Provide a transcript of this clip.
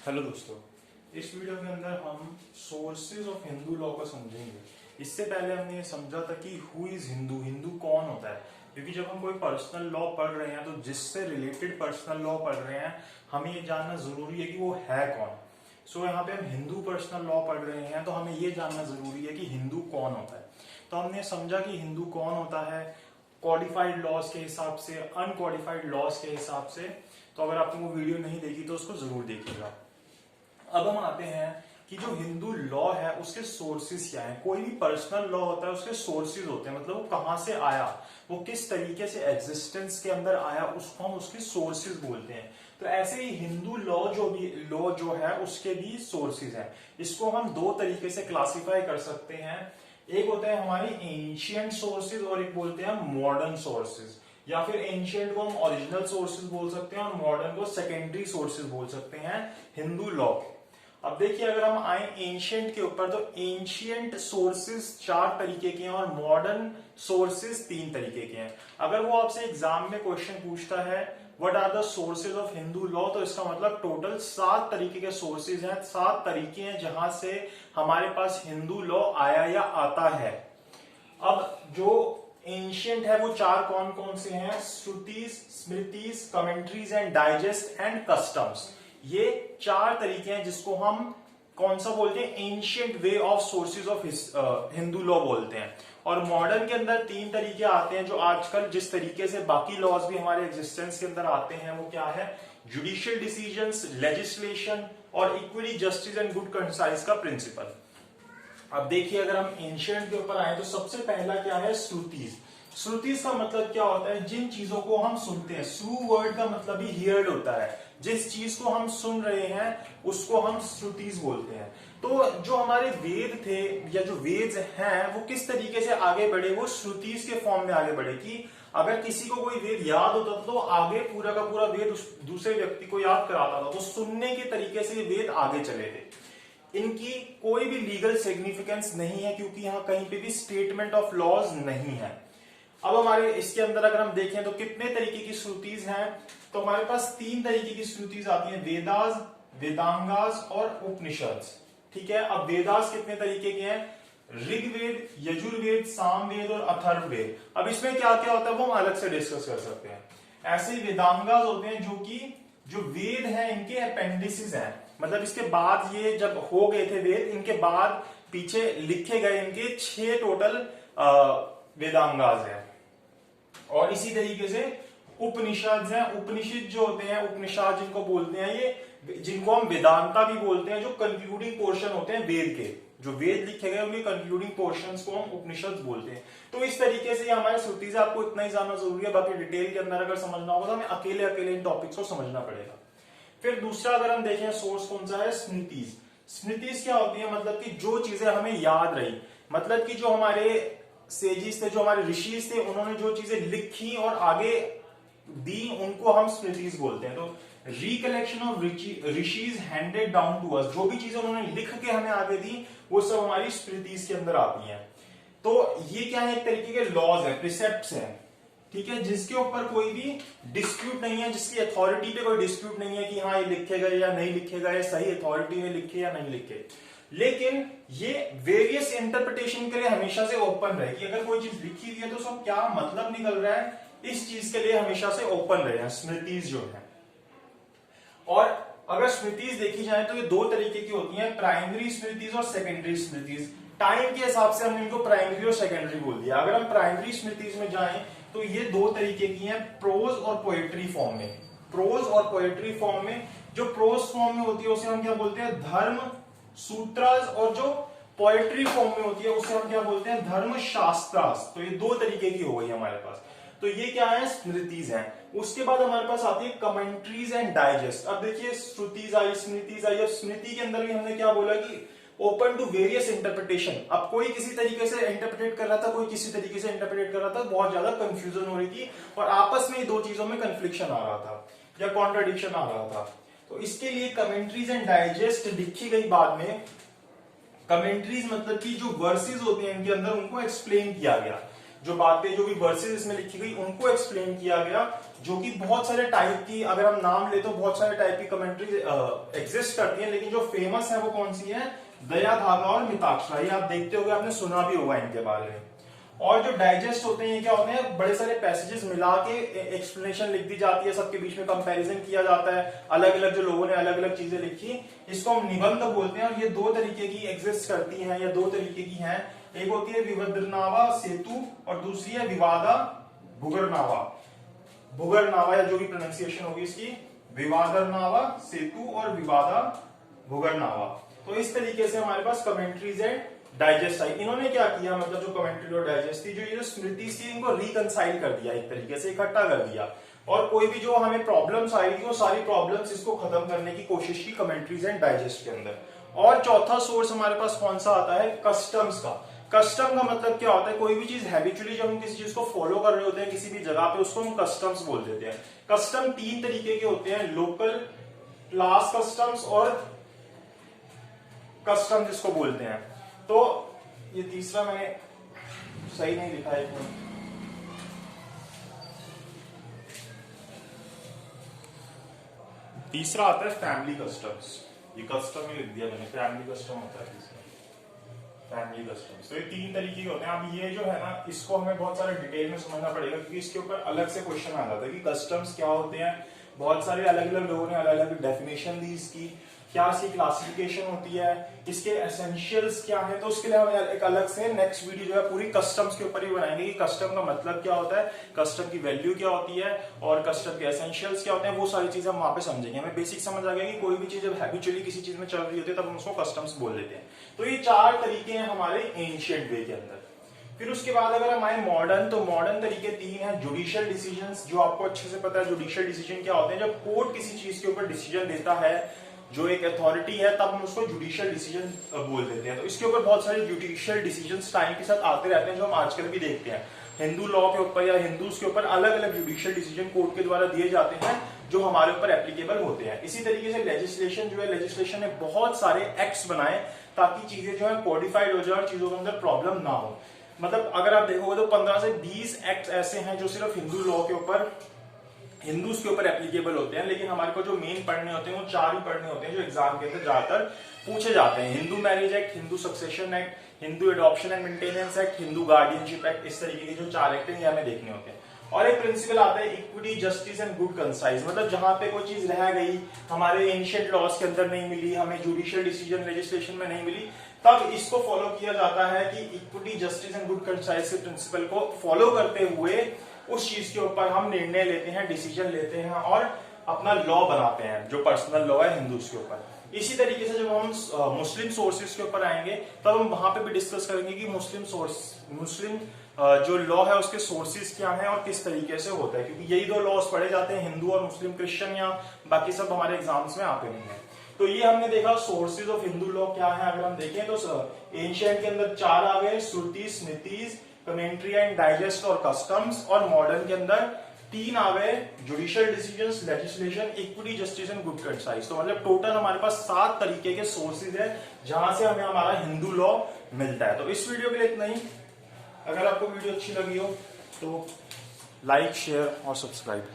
Hello दोस्तों, इस video के अंदर हम सोर्सेज ऑफ हिंदू लॉ को समझेंगे। इससे पहले हमने ये समझा था कि हु इज हिंदू, हिंदू कौन होता है। क्योंकि जब हम कोई पर्सनल लॉ पढ़ रहे हैं तो जिससे रिलेटेड पर्सनल लॉ पढ़ रहे हैं, हमें ये जानना जरूरी है कि वो है कौन। सो यहाँ पे हम हिंदू पर्सनल लॉ पढ़ रहे हैं तो हमें ये जानना जरूरी है कि हिंदू कौन होता है। तो हमने समझा कि हिंदू कौन होता है कॉडिफाइड लॉज के हिसाब से, अनकॉडिफाइड लॉज के हिसाब से। तो अगर आपने वो वीडियो नहीं देखी तो उसको जरूर देखिएगा। अब हम आते हैं कि जो हिंदू लॉ है उसके सोर्सेज क्या हैं। कोई भी पर्सनल लॉ होता है उसके सोर्सेज होते हैं, मतलब वो कहां से आया, वो किस तरीके से एग्जिस्टेंस के अंदर आया, उसको हम उसके सोर्सेज बोलते हैं। तो ऐसे ही हिंदू लॉ जो है उसके भी सोर्सेज हैं। इसको हम दो तरीके से क्लासिफाई कर सकते हैं। एक होता है हमारी एंशियंट सोर्सेज और एक बोलते हैं मॉडर्न सोर्सेज, या फिर एंशियंट को हम ओरिजिनल सोर्सेज बोल सकते हैं और मॉडर्न को सेकेंडरी सोर्सेज बोल सकते हैं हिंदू लॉ के। अब देखिए, अगर हम आए एंशियंट के ऊपर तो एंशियंट सोर्सेज 4 तरीके के हैं और मॉडर्न सोर्सेज 3 तरीके के हैं। अगर वो आपसे एग्जाम में क्वेश्चन पूछता है what are the sources of Hindu law, तो इसका मतलब टोटल 7 तरीके के सोर्सेज हैं, 7 तरीके हैं जहां से हमारे पास हिंदू लॉ आया या आता है। अब जो एंशियंट है वो 4 कौन कौन से हैं? श्रुतिज, स्मृतिज, commentaries and digest and customs. ये 4 तरीके हैं जिसको हम कौन सा बोलते हैं? Ancient way of sources of Hindu law बोलते हैं। और मॉडर्न के अंदर 3 तरीके आते हैं जो आजकल जिस तरीके से बाकी लॉज भी हमारे एग्जिस्टेंस के अंदर आते हैं वो क्या है? जुडिशियल डिसीजंस, लेजिस्लेशन और equally justice and good concise का प्रिंसिपल। अब देखिए, अगर हम एंशियंट के ऊपर आए तो सबसे पहला क्या है? श्रुतिज। श्रुतिज का मतलब क्या होता है? जिन चीजों को हम सुनते हैं। श्रु वर्ड का मतलब ही हियर्ड होता है। जिस चीज को हम सुन रहे हैं उसको हम श्रुतिज बोलते हैं। तो जो हमारे वेद थे या जो वेद हैं वो किस तरीके से आगे बढ़े? वो श्रुतिज के फॉर्म में आगे बढ़े कि अगर किसी को कोई वेद याद होता था तो आगे पूरा का पूरा वेद उस दूसरे व्यक्ति को याद कराता था। तो सुनने के तरीके से ये वेद आगे चले थे। इनकी कोई भी लीगल सिग्निफिकेंस नहीं है क्योंकि यहां कहीं पे भी स्टेटमेंट ऑफ लॉज नहीं है। अब हमारे इसके अंदर अगर हम देखें तो कितने तरीके की श्रुतिज हैं? तो हमारे पास 3 तरीके की श्रुतिज आती हैं, वेदास, वेदांगास और उपनिषद। ठीक है। अब वेदास कितने तरीके के हैं? ऋग्वेद, यजुर्वेद, सामवेद और अथर्ववेद। अब इसमें क्या क्या होता है वो हम अलग से डिस्कस कर सकते हैं। ऐसे वेदांगास होते हैं जो वेद हैं इनके अपेंडिसेस हैं, मतलब इसके बाद ये जब हो गए थे वेद, इनके बाद पीछे लिखे गए इनके 6 टोटल वेदांगास हैं। और इसी तरीके से उपनिषद हैं। उपनिषद जो होते हैं, उपनिषद जिनको बोलते हैं, ये जिनको हम वेदांता भी बोलते हैं, जो कंक्लूडिंग पोर्शन होते हैं वेद के, जो वेद लिखे गए उनके कंक्लूडिंग पोर्शंस को हम उपनिषद बोलते हैं। तो इस तरीके से हमारे श्रुति से आपको इतना ही जानना जरूरी है। बाकी डिटेल के अंदर अगर समझना होगा तो हमें अकेले अकेले इन टॉपिक्स को समझना पड़ेगा। फिर दूसरा अगर हम देखें सोर्स कौन सा है? स्मृतिज। स्मृतिज क्या होती है? मतलब कि जो चीजें हमें याद रही, मतलब कि जो हमारे सेजिस थे, जो हमारे ऋषिज थे, उन्होंने जो चीजें लिखी और आगे दी उनको हम स्मृतिज बोलते हैं। तो recollection of rishis handed down to us, जो भी चीजें उन्होंने लिख के हमें आगे दी वो सब हमारी स्मृतिज के अंदर आती हैं। तो ये क्या है? एक तरीके के लॉज है, प्रिसेप्ट्स हैं, ठीक है, जिसके ऊपर कोई भी डिस्प्यूट नहीं है, जिसकी अथॉरिटी पे कोई डिस्प्यूट नहीं है कि हाँ ये लिखे गए या नहीं लिखे गए, सही अथॉरिटी में लिखे या नहीं लिखे। लेकिन ये वेरियस इंटरप्रिटेशन के लिए हमेशा से ओपन रहे कि अगर कोई चीज लिखी हुई है तो उसका क्या मतलब निकल रहा है, इस चीज के लिए हमेशा से ओपन रहे हैं स्मृतिज जो है। और अगर स्मृतिज देखी जाए तो ये 2 तरीके की होती हैं, प्राइमरी स्मृतिज और सेकेंडरी स्मृतिज। टाइम के हिसाब से हमने इनको प्राइमरी और सेकेंडरी बोल दिया। अगर हम प्राइमरी स्मृतिज में जाएं तो ये 2 तरीके की हैं, प्रोज और पोएट्री फॉर्म में। प्रोज और पोएट्री फॉर्म में, जो प्रोज फॉर्म में होती है उसे हम क्या बोलते हैं? धर्म सूत्रास, और जो पोएट्री फॉर्म में होती है उसे हम क्या बोलते हैं? धर्म शास्त्रास। तो ये 2 तरीके की हो गई हमारे पास। तो ये क्या है? स्मृतिज हैं। उसके बाद हमारे पास आती है कमेंट्रीज एंड डाइजेस्ट। अब देखिए, श्रुतिज आई, स्मृतिज आई। अब स्मृति के अंदर भी हमने क्या बोला कि ओपन टू वेरियस इंटरप्रिटेशन। अब कोई किसी तरीके से इंटरप्रेट कर रहा था, कोई किसी तरीके से इंटरप्रेट कर रहा था, बहुत ज्यादा कंफ्यूजन हो रही थी और आपस में 2 चीजों में कंफ्लिक्शन आ रहा था या कॉन्ट्राडिक्शन आ रहा था। तो इसके लिए कमेंट्रीज एंड डाइजेस्ट लिखी गई बाद में। कमेंट्रीज मतलब कि जो वर्सेस होते हैं इनके अंदर उनको एक्सप्लेन किया गया जो बातें, जो भी वर्सेस इसमें लिखी गई उनको एक्सप्लेन किया गया, जो कि बहुत सारे टाइप की, अगर हम नाम ले तो बहुत सारे टाइप की कमेंट्री एग्जिस्ट करती है, लेकिन जो फेमस है वो कौन सी है, दया, धागा और मिताक्षरा। ये आप देखते होगे, आपने सुना भी होगा इनके बारे में। और जो डाइजेस्ट होते हैं, ये क्या होते हैं, बड़े सारे पैसेजेस मिला के एक्सप्लेनेशन लिख दी जाती है, सबके बीच में कंपैरिजन किया जाता है, अलग अलग जो लोगों ने अलग अलग चीजें लिखी, इसको हम निबंध बोलते हैं। और ये दो तरीके की एग्जिस्ट करती हैं, या दो तरीके की हैं। एक होती है विवदनावा सेतु और दूसरी है विवादा भुगरनावा। भुगरनावा, या जो भी प्रोनाउंसिएशन होगी इसकी, विवादरनावा सेतु और विवादा भुगरनावा। तो इस तरीके से हमारे पास कमेंट्रीज एंड डाइजेस्ट आई। इन्होंने क्या किया, मतलब जो कमेंट्री और डाइजेस्ट थी, जो ये जो स्मृति थी, इनको रिकंसाइल कर दिया, एक तरीके से इकट्ठा कर दिया, और कोई भी जो हमें प्रॉब्लम्स आई थी वो सारी प्रॉब्लम्स इसको खत्म करने की कोशिश की कमेंट्रीज एंड डाइजेस्ट के अंदर। और चौथा सोर्स हमारे पास कौन सा आता है, कस्टम्स का। कस्टम का मतलब क्या होता है, कोई भी चीज हैबिचुअली जब हम किसी चीज को फॉलो कर रहे होते हैं किसी भी जगह पे, उसको हम कस्टम्स बोल देते हैं। कस्टम तीन तरीके के होते हैं, लोकल, क्लास कस्टम्स और कस्टम जिसको बोलते हैं। तो ये तीसरा मैंने सही नहीं लिखा है, तीसरा आता है फैमिली कस्टम्स। ये कस्टम ही लिख दिया मैंने, फैमिली कस्टम होता है तीसरा, फैमिली कस्टम्स। तो ये तीन तरीके के होते हैं। अब ये जो है ना, इसको हमें बहुत सारे डिटेल में समझना पड़ेगा, क्योंकि इसके ऊपर अलग से क्वेश्चन आ जाता है कि कस्टम्स क्या होते हैं। बहुत सारे अलग अलग लोगों ने अलग अलग डेफिनेशन दी इसकी, क्या इसकी क्लासिफिकेशन होती है, इसके एसेंशियल्स क्या है। तो उसके लिए हम एक अलग से नेक्स्ट वीडियो जो है पूरी कस्टम्स के ऊपर ही बनाएंगे कि कस्टम का मतलब क्या होता है, कस्टम की वैल्यू क्या होती है और कस्टम के एसेंशियल्स क्या होते हैं। वो सारी चीजें हम वहां पे समझेंगे। हमें बेसिक समझ आ गया कि कोई भी चीज जब हैबिचुअली किसी चीज में चल रही होती है तब हम उसको कस्टम्स बोल देते हैं। तो ये चार तरीके हैं हमारे एंशिएंट वे के अंदर। फिर उसके बाद अगर हम आए मॉडर्न, तो मॉडर्न तरीके तीन है। जुडिशियल डिसीजंस, जो आपको अच्छे से पता है जुडिशियल डिसीजन क्या होते हैं। जब कोर्ट किसी चीज के ऊपर डिसीजन देता है, जो एक अथॉरिटी है, तब हम उसको जुडिशियल डिसीजन बोल देते हैं। तो इसके ऊपर बहुत सारे जुडिशियल डिसीजंस टाइम के साथ आते रहते हैं, जो हम आजकल भी देखते हैं। हिंदू लॉ के ऊपर या हिंदूज के ऊपर अलग अलग जुडिशियल डिसीजन कोर्ट के द्वारा दिए जाते हैं, जो हमारे ऊपर एप्लीकेबल होते हैं। इसी तरीके से लेजिस्लेशन जो है, लेजिस्लेशन ने बहुत सारे एक्ट्स बनाए ताकि चीजें जो है कोडिफाइड हो जाए और चीजों के अंदर प्रॉब्लम ना हो। मतलब अगर आप देखोगे तो 15 से 20 एक्ट ऐसे हैं जो सिर्फ हिंदू लॉ के ऊपर, हिंदूज के ऊपर एप्लीकेबल होते हैं। लेकिन हमारे को जो मेन पढ़ने होते हैं वो चार ही पढ़ने होते हैं, जो एग्जाम के अंदर ज्यादातर पूछे जाते हैं। Hindu marriage act, Hindu succession act, Hindu adoption and maintenance act, Hindu guardianship act. इस तरीके के जो चार एक्ट हैं ये हमें देखने होते हैं। और एक प्रिंसिपल आता है equity, justice and good concise. मतलब जहां पे कोई चीज रह गई, हमारे एंशिएंट लॉज के अंदर नहीं मिली, हमें जुडिशियल डिसीजन लेजिस्लेशन में नहीं मिली, तब इसको फॉलो किया जाता है कि equity, justice and good concise के प्रिंसिपल को फॉलो करते हुए उस चीज के ऊपर हम निर्णय लेते हैं, डिसीजन लेते हैं और अपना लॉ बनाते हैं, जो पर्सनल लॉ है हिंदूज के ऊपर। इसी तरीके से जब हम मुस्लिम सोर्सेज के ऊपर आएंगे, तब हम वहां पे भी डिस्कस करेंगे कि मुस्लिम जो लॉ है उसके सोर्सेज क्या हैं और किस तरीके से होता है, क्योंकि यही दो लॉज पढ़े जाते हैं, हिंदू और मुस्लिम, क्रिश्चियन या बाकी सब हमारे एग्जाम्स में आते नहीं है। तो ये हमने देखा सोर्सेज ऑफ हिंदू लॉ क्या है। अगर हम देखें तो एंशिएंट के अंदर चार आ गए, श्रुति, स्मृतिज, कमेंट्री एंड डाइजेस्ट और कस्टम्स। और मॉडर्न के अंदर तीन आ गए, judicial decisions, legislation, equity, justice and good concise. तो मतलब टोटल हमारे पास 7 तरीके के सोर्सेज है जहां से हमें हमारा हिंदू लॉ मिलता है। तो इस वीडियो के लिए इतना ही। अगर आपको वीडियो अच्छी लगी हो तो लाइक, शेयर और सब्सक्राइब।